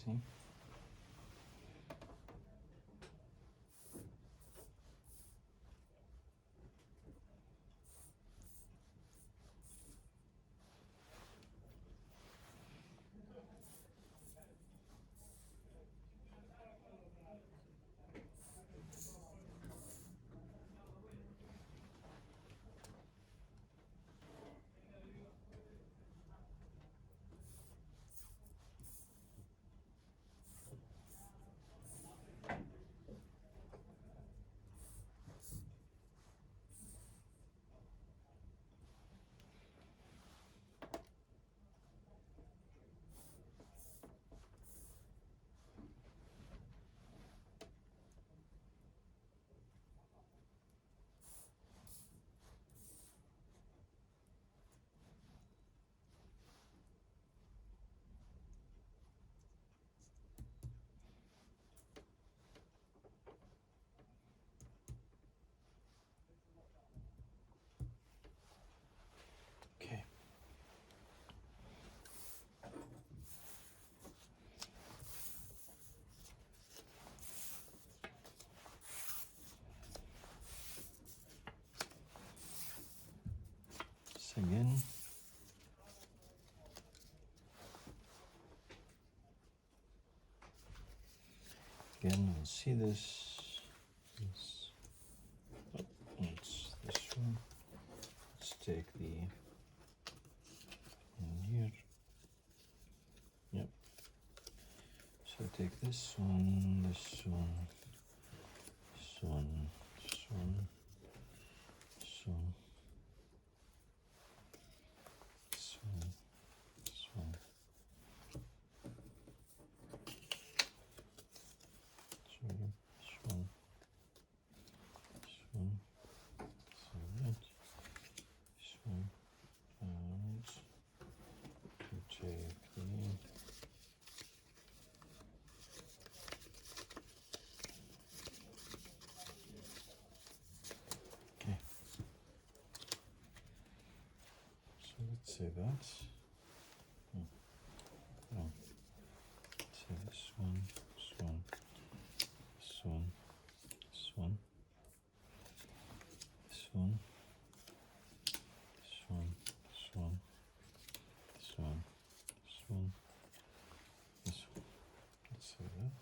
See? Okay. So again. Again, we'll see this. Oh, it's this one. Let's take the one here. Yep. So take this one, this one, this one, this one, this one, this one, this one. Sorry, this one, this one, so that, this one, and we take the okay. So let's say that. No. So this one, this one, this one, this one, this one, this one, this one, this one, this one, this one. Let's say that.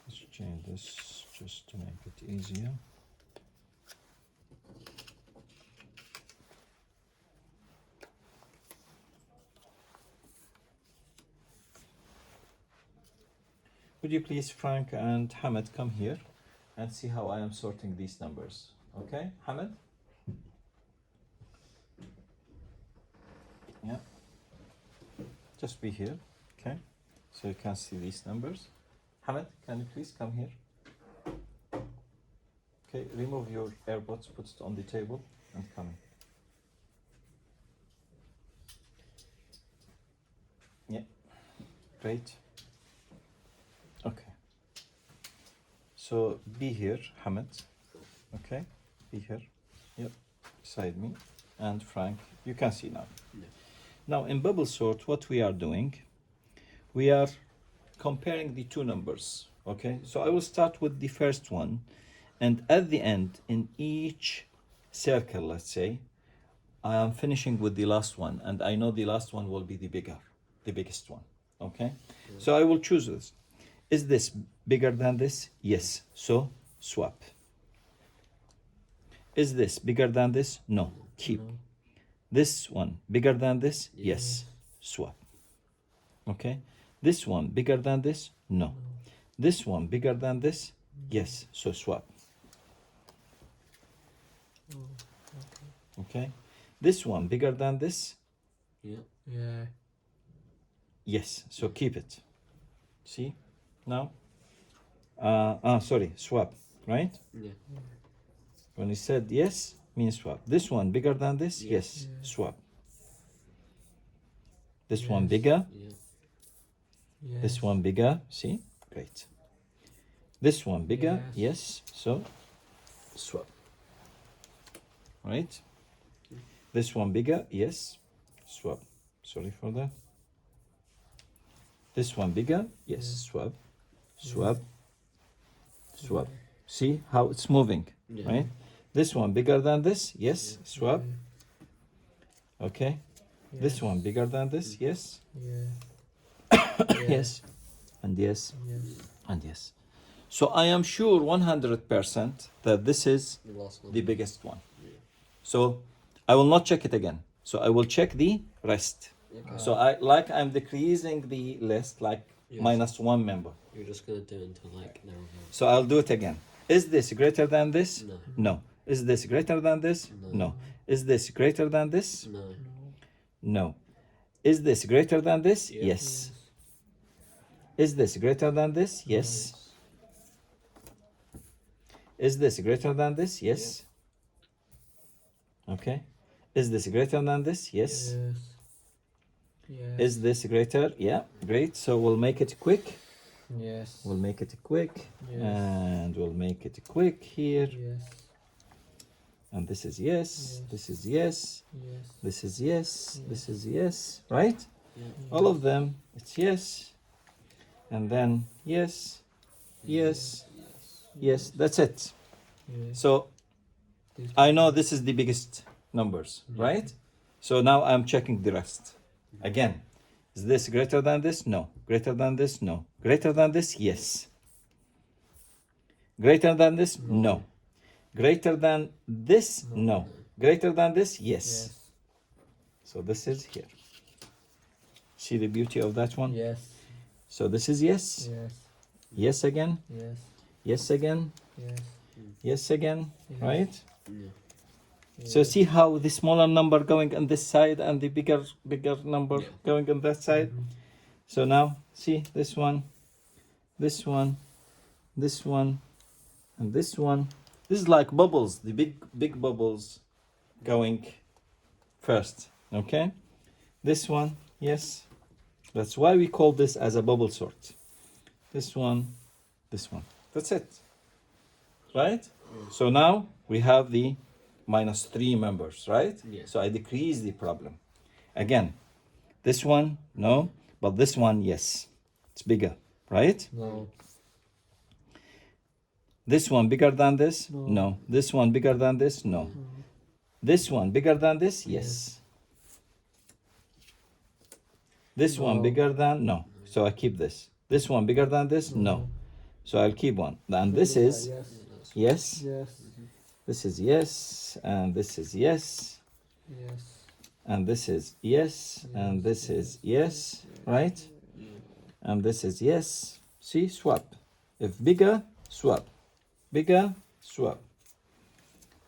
Let's change this just to make it easier. Would you please, Frank and Hamid, come here and see how I am sorting these numbers? Okay, Hamid? Yeah. Just be here, okay? So you can see these numbers. Hamid, can you please come here? Okay, remove your AirPods, put it on the table and come in. Yeah, great. Okay. So be here, Hamid. Okay, be here. Yep, beside me. And Frank, you can see now. Yeah. Now in bubble sort, what we are doing, we are comparing the two numbers. Okay, so I will start with the first one, and at the end, in each circle, let's say, I am finishing with the last one, and I know the last one will be the biggest one. Okay, so I will choose this. Is this bigger than this? Yes. So swap. Is this bigger than this? No. Keep. No. This one bigger than this? Yes. Yes. Swap. Okay. This one bigger than this? No. This one bigger than this? Yes. So swap. Oh, Okay. This one bigger than this? yeah. Yeah. Yes. So keep it. See? Now? Sorry. Swap. Right? Yeah. When he said yes, means swap. This one bigger than this? Yes. Yeah. Swap. This one Yes. bigger? Yeah. This one bigger? See? Great. This one bigger? Yes. Yes. So swap. Right? This one bigger? Yes. Swap. Sorry for that. This one bigger? Yes. Swap. Swap. Swap. See how it's moving, Yeah. right? This one bigger than this? Yes. Swap. Okay. This one bigger than this? Yes. Yeah. Yes. And yes. Yes. And yes. So I am sure 100% that this is The last one. the biggest one. Yeah. So I will not check it again. So I will check the rest. Okay. So I'm decreasing the list like Yes. minus one member. You're just gonna do it until like they're all. So I'll do it again. Is this greater than this? No. No. Is this greater than this? No. Is this greater than this? No. No. Is this greater than this? Yeah. Yes. Is this greater than this? Yes. Is this greater than this? Yes. Okay. Is this greater than this? Yes. Yes. Is this greater? Yeah. Great. So we'll make it quick. Yes. We'll make it quick. Yes. And we'll make it quick here. Yes. And this is yes. This is yes. Yes. This is yes. This is yes. Right? Yeah. All of them. It's yes. And then yes. Yes. Yes. That's it. Yes. So I know this is the biggest numbers, right? So now I'm checking the rest. Again, is this greater than this? No. Greater than this? No. Greater than this? Yes. Greater than this? No. Greater than this? No. Greater than this? Yes. So this is here. See the beauty of that one? Yes. So this is yes. Yes. Yes again. Yes. Yes again. Yes. Yes again. Yes. Right? Yeah. So see how the smaller number going on this side and the bigger number Yeah. going on that side. So now see this one, this one, this one, and this one. This is like bubbles, the big bubbles going first. Okay, this one, yes. That's why we call this as a bubble sort. This one, this one. That's it. Right? So now we have the -3 members, right? Yeah. So I decrease the problem. Again, this one, no, but this one, yes. It's bigger, right? No. This one bigger than this? No. This one bigger than this? No. This one bigger than this? Yes. This one bigger than? No. So I keep this. This one bigger than this? No. So I'll keep one. And this is yes. Yes. This is yes. And this is yes. Yes. And this is yes. And this is yes. Right? And this is yes. See? Swap. If bigger, swap. Bigger, swap.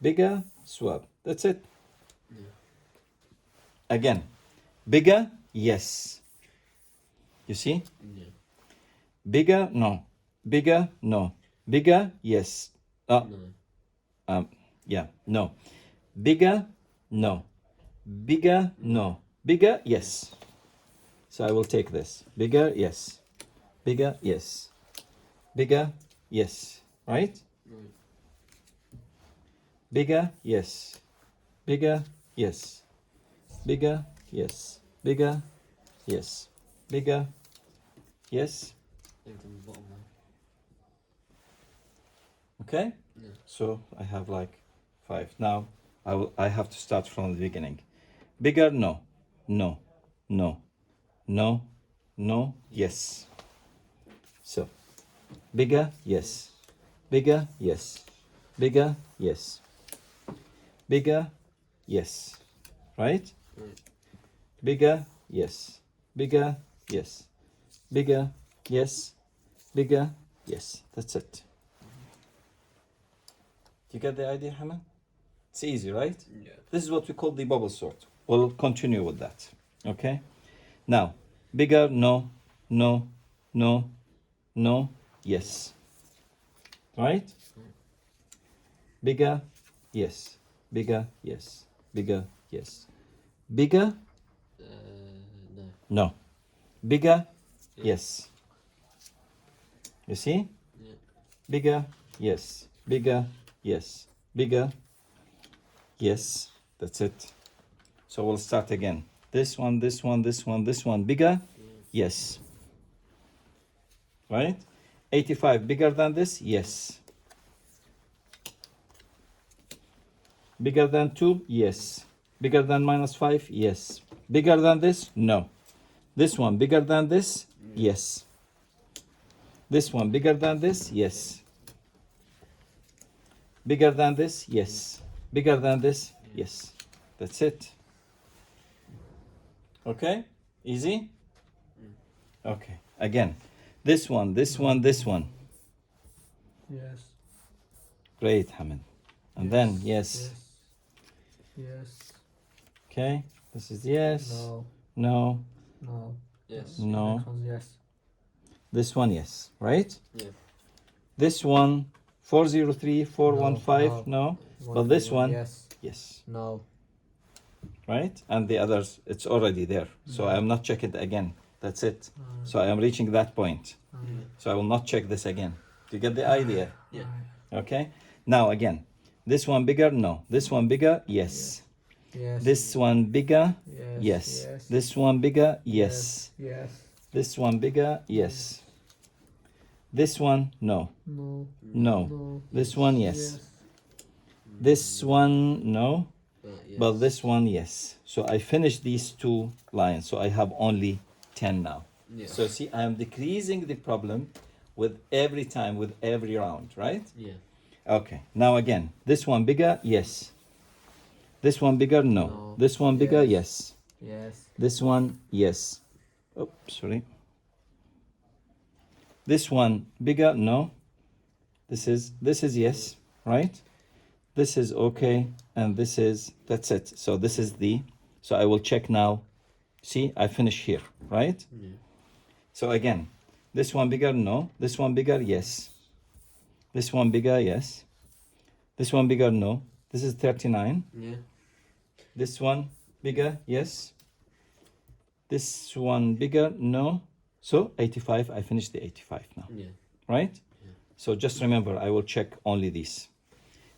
Bigger, swap. That's it. Again. Bigger, yes. You see? Yeah. Bigger, no. Bigger, no. Bigger, yes. No. Yeah, no. Bigger, no. Bigger, no. Bigger, yes. So I will take this. Bigger, yes. Bigger, yes. Bigger, yes. Right? Right. Bigger, yes. Bigger, yes. Bigger, yes. Bigger, yes. Bigger, yes. Everything on the bottom now. Okay? Yeah. So I have like 5. Now I have to start from the beginning. Bigger, no. No. No. No. No. Yes. So bigger, yes. Bigger, yes. Bigger, yes. Bigger, yes. Right? Right. Bigger, yes. Bigger, yes. Bigger, yes. Bigger, yes. That's it. You get the idea, Haman? It's easy, right? Yeah. This is what we call the bubble sort. We'll continue with that. Okay? Now, bigger, no, no, no, no, yes. Right? Bigger, yes. Bigger, yes. Bigger, yes. Bigger, No. no. Bigger, yes. You see? Yeah. Bigger, yes. Bigger, yes. Bigger, yes. That's it. So we'll start again. This one, this one, this one, this one. Bigger, yes. right? 85 bigger than this? Yes. Bigger than 2? Yes. Bigger than -5? Yes. Bigger than this? No. This one bigger than this? Yes. This one bigger than this? Yes. Bigger than this? Yes. Bigger than this? Yes. That's it. Okay? Easy? Okay. Again. This one, this one, this one. Yes. Great, Hamid. And then, yes. Yes. Okay. This is yes. No. No. No. Yes. No. Next one's yes. This one, yes. Right? Yeah. This one, 403, 415. No. But this one, Yes. yes. No. Right? And the others, it's already there. So I am not checking it again. That's it. So I am reaching that point. So I will not check this again. Do you get the idea? Yeah. Okay. Now again, this one bigger? No. This one bigger? Yes. Yes. This one bigger? Yes. Yes. Yes. This one bigger? Yes. Yes. This one bigger? Yes. This one? No. No. No. No. This one? Yes. This one? No. Yes. But this one? Yes. So I finished these two lines. So I have only 10 now. Yeah. So see, I am decreasing the problem with every time, with every round, right? Yeah. Okay. Now again, this one bigger? Yes. This one bigger? No. No. This one bigger? Yes. Yes. Yes. This one? Yes. Oh, sorry. This one bigger? No. This is yes, right? This is okay, and this is, that's it. So this is so I will check now. See, I finish here, right? Yeah. So again, this one bigger? No. This one bigger? Yes. This one bigger? Yes. This one bigger? No. This is 39. Yeah. This one bigger? Yes. This one bigger? No. So 85, I finished the 85 now, Yeah. right? Yeah. So just remember, I will check only these.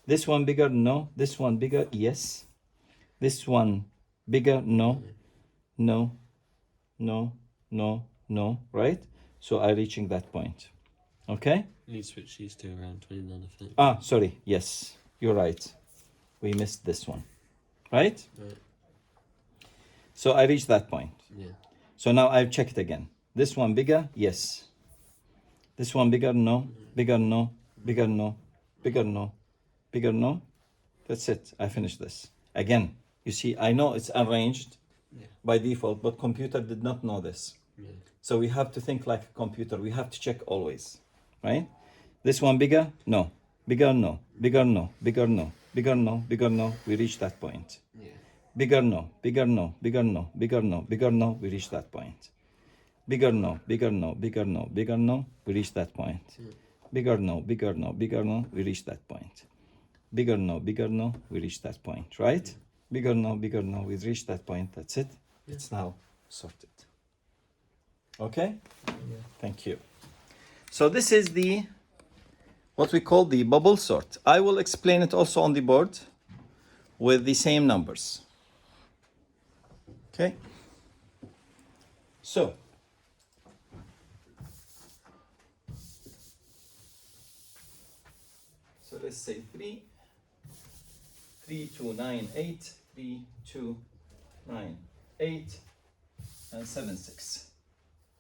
This one bigger? No. This one bigger? Yes. This one bigger? No. No. No. No. No. Right? So I'm reaching that point. Okay? You need to switch these two around 29, I think. Ah, sorry. Yes, you're right. We missed this one. Right? Right. So I reached that point. Yeah. So now I've checked again. This one bigger? Yes. This one bigger? No. Bigger? No. Bigger? No. Bigger? No. Bigger? No. That's it. I finished this. Again, you see, I know it's arranged Yeah. by default, but computer did not know this. Yeah. So we have to think like a computer. We have to check always, right? This one bigger? No. Bigger? No. Bigger? No. Bigger? No. Bigger? No. Bigger? No. We reach that point. Yeah. Bigger? No. Bigger? No. Bigger? No. Bigger? No. Bigger? No. We reach that point. Bigger? No. Bigger? No. Bigger? No. Bigger? No. We reach that point. Bigger? No. Bigger? No. Bigger? No. We reach that point. Bigger? No. Bigger? No. We reach that point, right? Bigger? No. Bigger? No. We reach that point. That's it. It's now sorted. Okay? Yeah. Thank you. So this is what we call the bubble sort. I will explain it also on the board with the same numbers. Okay? So let's say 3, 3, 2, 9, 8, 3, 2, 9, 8, and 7, 6.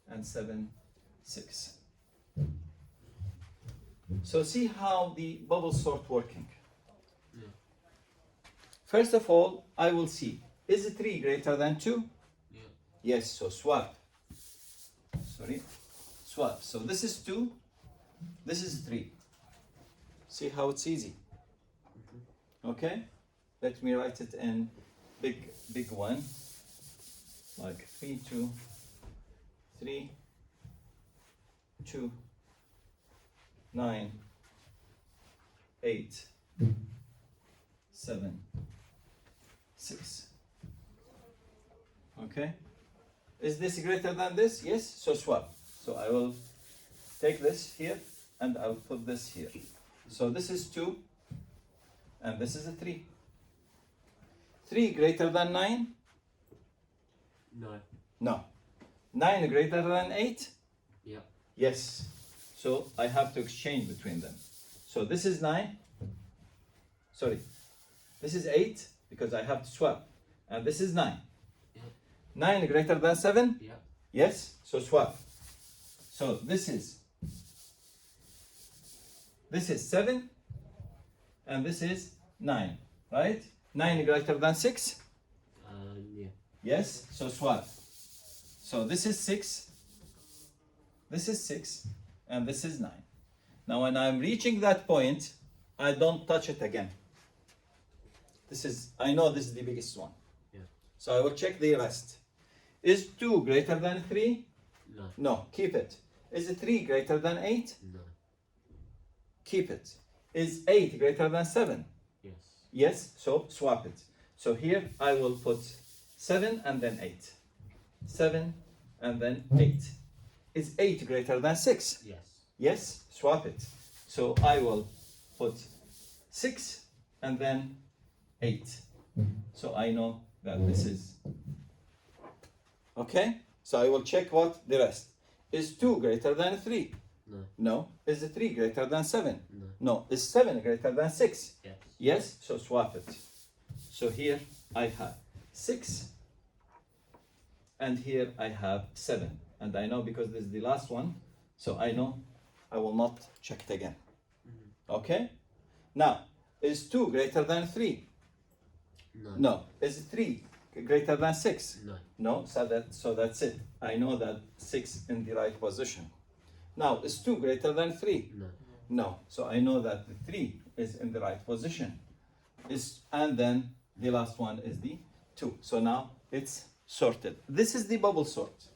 And 7, 6. So see how the bubble sort working. Yeah. First of all, I will see, is 3 greater than 2? Yeah. Yes, so swap. Sorry, swap. So this is 2, this is 3. See how it's easy? Okay? Let me write it in big one. Like 3, 2, 3, 2, 9, 8, 7, 6. Okay? Is this greater than this? Yes, so swap. So I will take this here and I'll put this here. So this is 2 and this is a 3. 3 greater than 9? No. No. 9 greater than 8? Yeah. Yes. So I have to exchange between them. So this is 9. Sorry. This is 8 because I have to swap. And this is 9. Yeah. 9 greater than 7? Yeah. Yes, so swap. So this is 7 and this is 9, right? 9 greater than 6? Yeah. Yes, so swap. So this is 6, this is 6, and this is 9. Now when I'm reaching that point, I don't touch it again. I know this is the biggest one. Yeah. So I will check the rest. Is 2 greater than 3? No. No, keep it. Is 3 greater than 8? No. Keep it. Is 8 greater than 7? Yes. Yes, so swap it. So here I will put 7 and then 8. 7 and then 8. Is 8 greater than 6? Yes. Yes, swap it. So I will put 6 and then 8. So I know that this is. Okay? So I will check what the rest. Is 2 greater than 3? No. No. Is 3 greater than 7? No. No. Is 7 greater than 6? Yes. Yes, so swap it. So here I have 6 and here I have 7. And I know because this is the last one, so I know I will not check it again. Okay? Now, is 2 greater than 3? No. No. Is 3 greater than 6? No. No, so that's it. I know that 6 in the right position. Now, is 2 greater than 3? No. No, so I know that the 3 is in the right position. And then the last one is the 2. So now it's sorted. This is the bubble sort.